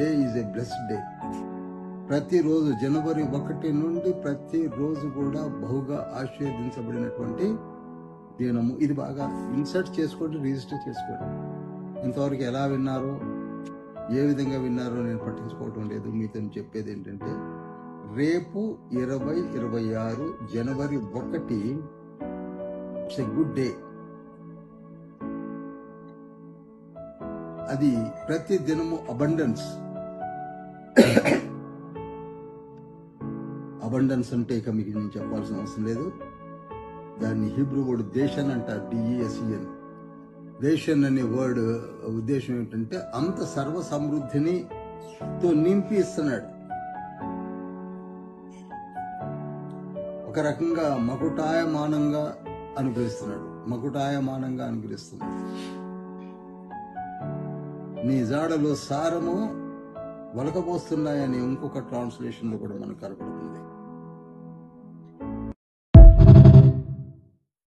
Day is a blessed day. ప్రతిరోజు జనవరి 1 నుండి ప్రతిరోజు కూడా బహుగా ఆశీర్వదించబడినటువంటి దినము. ఇది బాగా ఇన్సర్ట్ చేసుకోండి, రిజిస్టర్ చేసుకోండి. ఇంతవరకు ఎలా విన్నారో, ఏ విధంగా విన్నారో నేను పట్టించుకోవటం లేదు. మీతో చెప్పేది ఏంటంటే, రేపు 2026 జనవరి 1 ఇట్స్ ఎ గుడ్ డే. అది ప్రతి దినము అబండెన్స్. అబండెన్స్ అంటే ఇక మీకు నేను చెప్పాల్సిన అవసరం లేదు. దాన్ని హీబ్రూ వర్డ్ దేశన్ అంటారు, DESEN. దేశన్ అనే వర్డ్ ఉద్దేశం ఏంటంటే అంత సర్వ సమృద్ధిని తో నింపి ఇస్తున్నాడు. ఒక రకంగా మకుటాయమానంగా అనుగ్రహిస్తున్నాడు. నీ జాడలో సారము వలకబోస్తున్నాయని ఇంకొక ట్రాన్స్లేషన్ లో కూడా మనకు కనపడుతుంది.